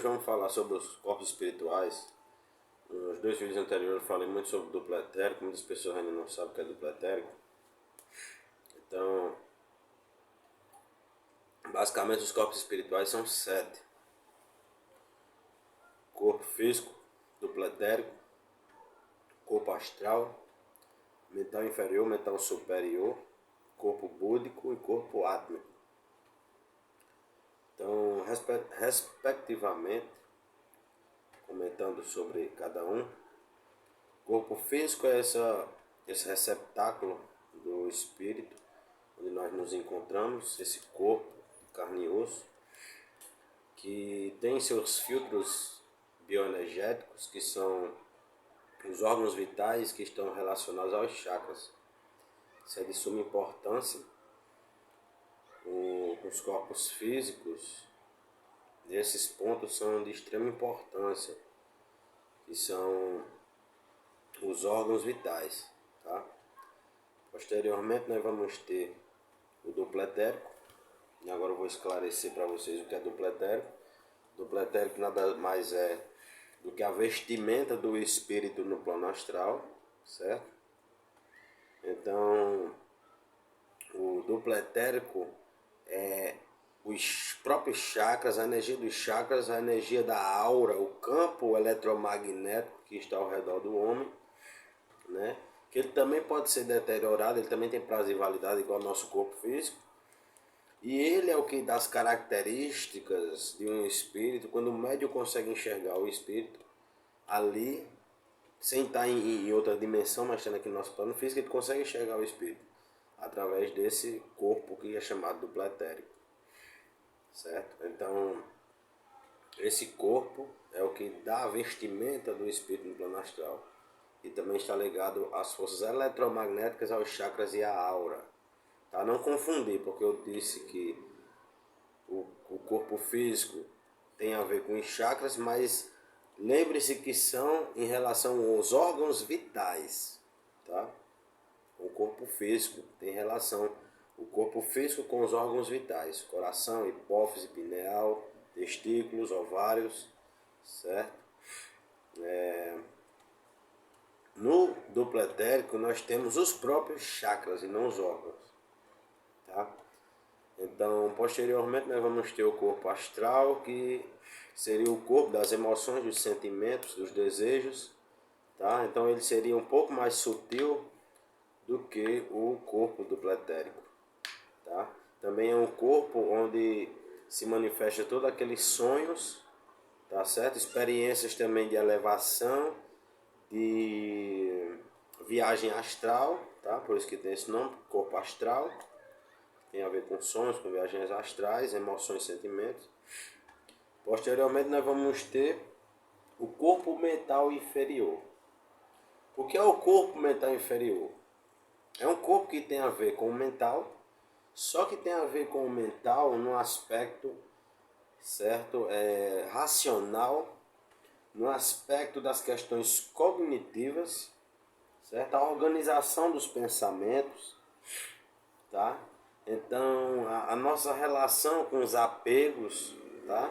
vamos falar sobre os corpos espirituais. Nos dois vídeos anteriores eu falei muito sobre duplo etérico, muitas pessoas ainda não sabem o que é duplo etérico. Então, basicamente os corpos espirituais são 7. Corpo físico, duplo etérico, corpo astral, mental inferior, mental superior, corpo búdico e corpo átmico. Então, respectivamente, comentando sobre cada um, corpo físico é esse receptáculo do espírito, onde nós nos encontramos, esse corpo carne e osso, que tem seus filtros bioenergéticos, que são os órgãos vitais que estão relacionados aos chakras. Isso é de suma importância. Os corpos físicos, esses pontos são de extrema importância, que são os órgãos vitais, tá? Posteriormente nós vamos ter o duplo etérico, e agora eu vou esclarecer para vocês o que é duplo etérico. Duplo etérico nada mais é do que a vestimenta do espírito no plano astral, certo? Então, o duplo etérico é os próprios chakras, a energia dos chakras, a energia da aura, o campo eletromagnético que está ao redor do homem, né? Que ele também pode ser deteriorado, ele também tem prazo de validade igual ao nosso corpo físico. E ele é o que dá as características de um espírito, quando o médium consegue enxergar o espírito ali, sem estar em outra dimensão, mas estando aqui no nosso plano físico, ele consegue enxergar o espírito através desse corpo que é chamado duplo etérico, certo? Então, esse corpo é o que dá a vestimenta do espírito no plano astral e também está ligado às forças eletromagnéticas, aos chakras e à aura. Tá? Não confundir, porque eu disse que o corpo físico tem a ver com os chakras, mas lembre-se que são em relação aos órgãos vitais, tá? O corpo físico tem relação, o corpo físico com os órgãos vitais, coração, hipófise, pineal, testículos, ovários, certo? No duplo etérico nós temos os próprios chakras e não os órgãos, tá? Então, posteriormente nós vamos ter o corpo astral, que seria o corpo das emoções, dos sentimentos, dos desejos, tá? Então ele seria um pouco mais sutil do que o corpo duplo etérico, tá? Também é um corpo onde se manifesta todos aqueles sonhos, tá certo? Experiências também de elevação, de viagem astral, tá? Por isso que tem esse nome, corpo astral. Tem a ver com sonhos, com viagens astrais, emoções e sentimentos. Posteriormente nós vamos ter o corpo mental inferior. O que é o corpo mental inferior? É um corpo que tem a ver com o mental, só que tem a ver com o mental no aspecto, certo, racional, no aspecto das questões cognitivas, certo? A organização dos pensamentos, tá? Então, a nossa relação com os apegos, tá?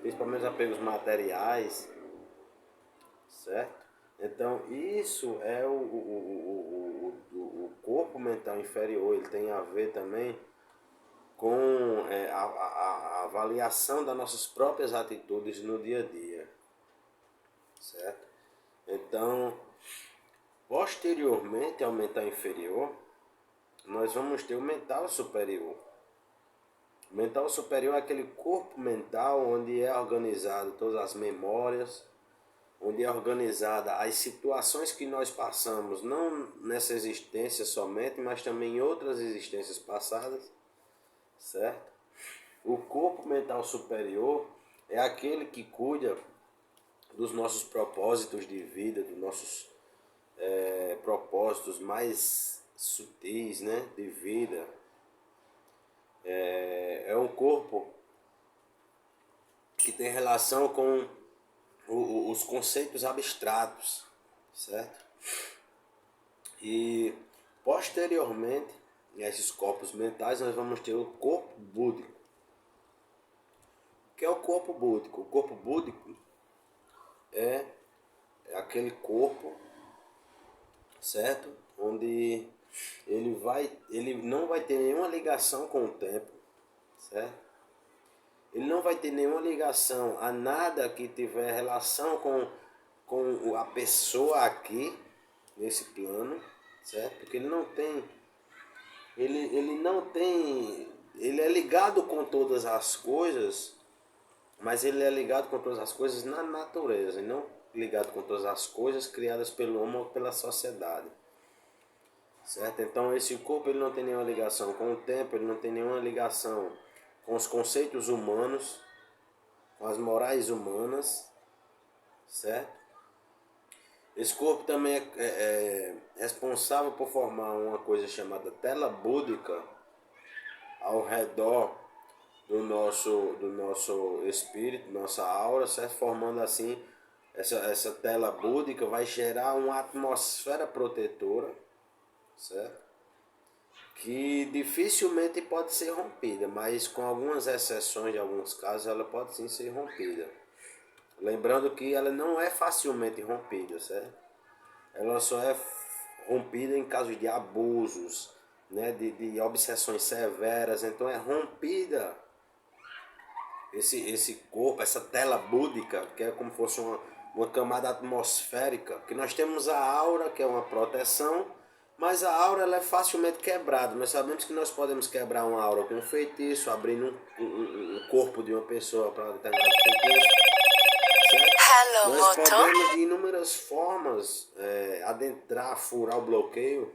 Principalmente os apegos materiais, certo? Então, isso é o corpo mental inferior. Ele tem a ver também com a avaliação das nossas próprias atitudes no dia a dia, certo? Então, posteriormente ao mental inferior, nós vamos ter o mental superior. O mental superior é aquele corpo mental onde é organizado todas as memórias, onde é organizada as situações que nós passamos, não nessa existência somente, mas também em outras existências passadas, certo? O corpo mental superior é aquele que cuida dos nossos propósitos de vida, dos nossos propósitos mais sutis, né, de vida. É um corpo que tem relação com os conceitos abstratos, certo? E posteriormente, a esses corpos mentais, nós vamos ter o corpo búdico. que é o corpo búdico. O corpo búdico é aquele corpo, certo? Onde ele não vai ter nenhuma ligação com o tempo, certo? Ele não vai ter nenhuma ligação a nada que tiver relação com a pessoa aqui, nesse plano, certo? Porque ele é ligado com todas as coisas, mas ele é ligado com todas as coisas na natureza, e não ligado com todas as coisas criadas pelo homem ou pela sociedade. Certo? Então esse corpo ele não tem nenhuma ligação com o tempo, ele não tem nenhuma ligação com os conceitos humanos, com as morais humanas, certo? Esse corpo também é responsável por formar uma coisa chamada tela búdica ao redor do nosso espírito, nossa aura, certo? Formando assim, essa tela búdica vai gerar uma atmosfera protetora, certo? Que dificilmente pode ser rompida, mas com algumas exceções, em alguns casos, ela pode sim ser rompida. Lembrando que ela não é facilmente rompida, certo? Ela só é rompida em casos de abusos, né? de obsessões severas, então é rompida esse corpo, essa tela búdica, que é como se fosse uma camada atmosférica, que nós temos a aura, que é uma proteção, mas a aura ela é facilmente quebrada. Nós sabemos que nós podemos quebrar uma aura com um feitiço, abrindo um corpo de uma pessoa para determinado feitiço. Certo? Nós podemos de inúmeras formas adentrar, furar o bloqueio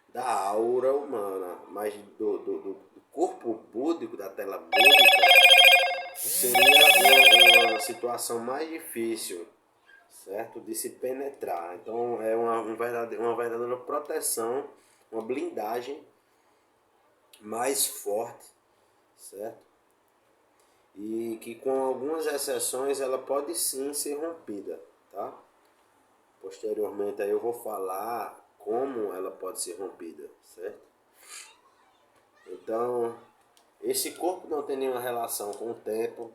da aura humana, mas do corpo búdico, da tela búdica, seria uma situação mais difícil, certo? De se penetrar. Então é uma verdadeira proteção, uma blindagem mais forte, certo? E que com algumas exceções ela pode sim ser rompida, tá? Posteriormente aí eu vou falar como ela pode ser rompida, certo? Então, esse corpo não tem nenhuma relação com o tempo,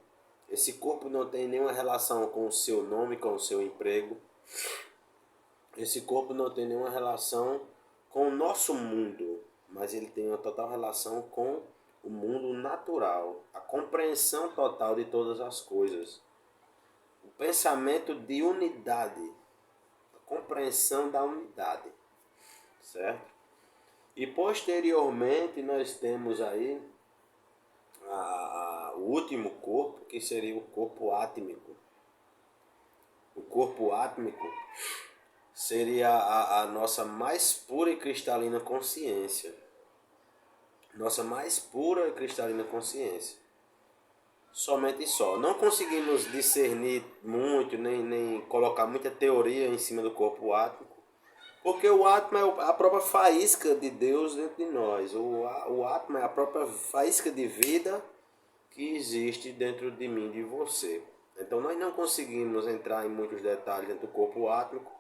esse corpo não tem nenhuma relação com o seu nome, com o seu emprego, esse corpo não tem nenhuma relação com o nosso mundo, mas ele tem uma total relação com o mundo natural, a compreensão total de todas as coisas, o pensamento de unidade, a compreensão da unidade, certo? E posteriormente nós temos aí o último corpo, que seria o corpo átmico. O corpo átmico seria a nossa mais pura e cristalina consciência. Nossa mais pura e cristalina consciência. Somente só. Não conseguimos discernir muito, nem colocar muita teoria em cima do corpo átmico, porque o átomo é a própria faísca de Deus dentro de nós. O átomo é a própria faísca de vida que existe dentro de mim e de você. Então nós não conseguimos entrar em muitos detalhes dentro do corpo átmico,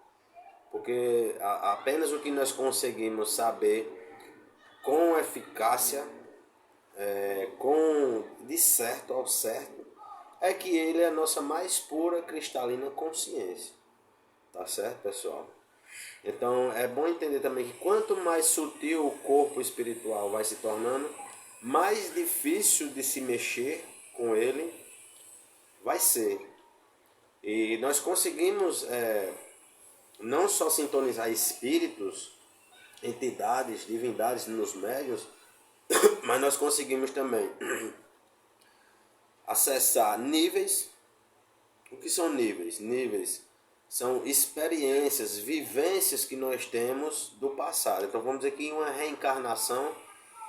porque apenas o que nós conseguimos saber com eficácia, de certo ao certo, é que ele é a nossa mais pura cristalina consciência. Tá certo, pessoal? Então é bom entender também que quanto mais sutil o corpo espiritual vai se tornando, mais difícil de se mexer com ele vai ser. E nós conseguimos não só sintonizar espíritos, entidades, divindades nos médios, mas nós conseguimos também acessar níveis. O que são níveis? Níveis são experiências, vivências que nós temos do passado. Então vamos dizer que em uma reencarnação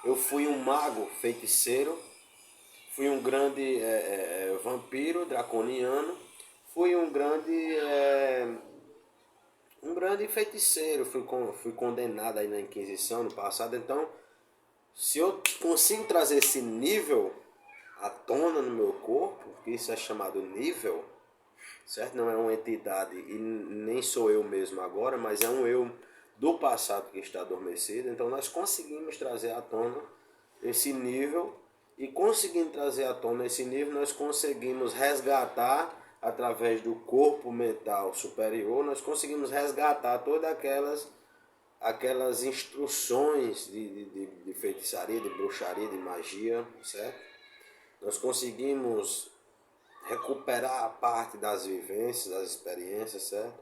eu fui um mago feiticeiro, fui um grande vampiro draconiano, fui um grande feiticeiro, fui condenado aí na Inquisição no passado. Então, se eu consigo trazer esse nível à tona no meu corpo, que isso é chamado nível, certo? Não é uma entidade e nem sou eu mesmo agora, mas é um eu do passado que está adormecido. Então nós conseguimos trazer à tona esse nível E conseguindo trazer à tona esse nível, nós conseguimos resgatar, através do corpo mental superior, nós conseguimos resgatar todas aquelas instruções de feitiçaria, de bruxaria, de magia, certo? Nós conseguimos recuperar a parte das vivências, das experiências, certo?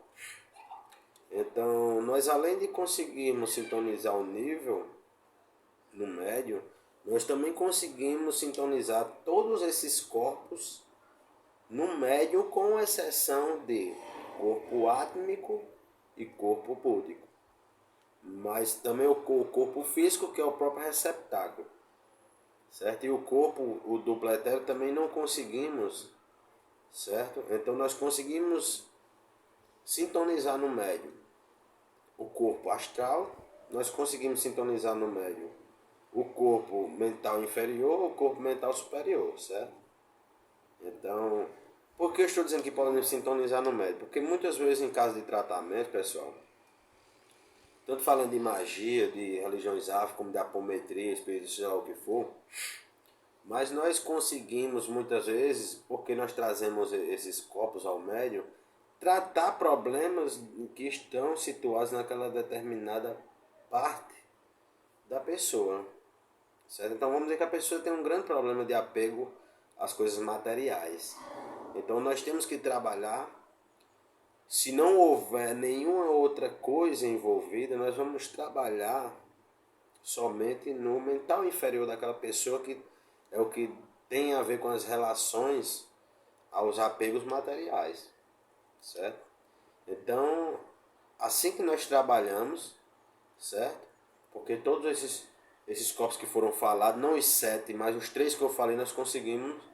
Então, nós além de conseguirmos sintonizar o nível no médio, nós também conseguimos sintonizar todos esses corpos no médio, com exceção de corpo átmico e corpo búdico. Mas também o corpo físico, que é o próprio receptáculo, certo? E o corpo, o duplo etéreo, também não conseguimos, certo? Então nós conseguimos sintonizar no médio o corpo astral, nós conseguimos sintonizar no médio o corpo mental inferior, o corpo mental superior, certo? Então, por que eu estou dizendo que podemos sintonizar no médio? Porque muitas vezes em caso de tratamento, pessoal, tanto falando de magia, de religiões afro, como de apometria, espírito, seja lá o que for, mas nós conseguimos muitas vezes, porque nós trazemos esses corpos ao médium, tratar problemas que estão situados naquela determinada parte da pessoa, certo? Então vamos dizer que a pessoa tem um grande problema de apego às coisas materiais. Então nós temos que trabalhar. Se não houver nenhuma outra coisa envolvida, nós vamos trabalhar somente no mental inferior daquela pessoa, que é o que tem a ver com as relações aos apegos materiais, certo? Então, assim que nós trabalhamos, certo? Porque todos esses corpos que foram falados, não os 7, mas os 3 que eu falei, nós conseguimos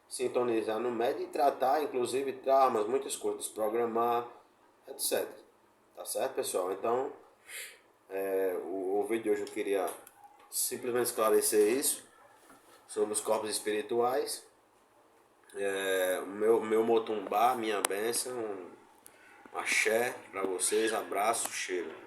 sintonizar no médio e tratar, inclusive, traumas, muitas coisas, programar, etc. Tá certo, pessoal? Então, o vídeo de hoje eu queria simplesmente esclarecer isso, sobre os corpos espirituais. Meu motumbá, minha bênção, um axé para vocês, abraço, cheiro.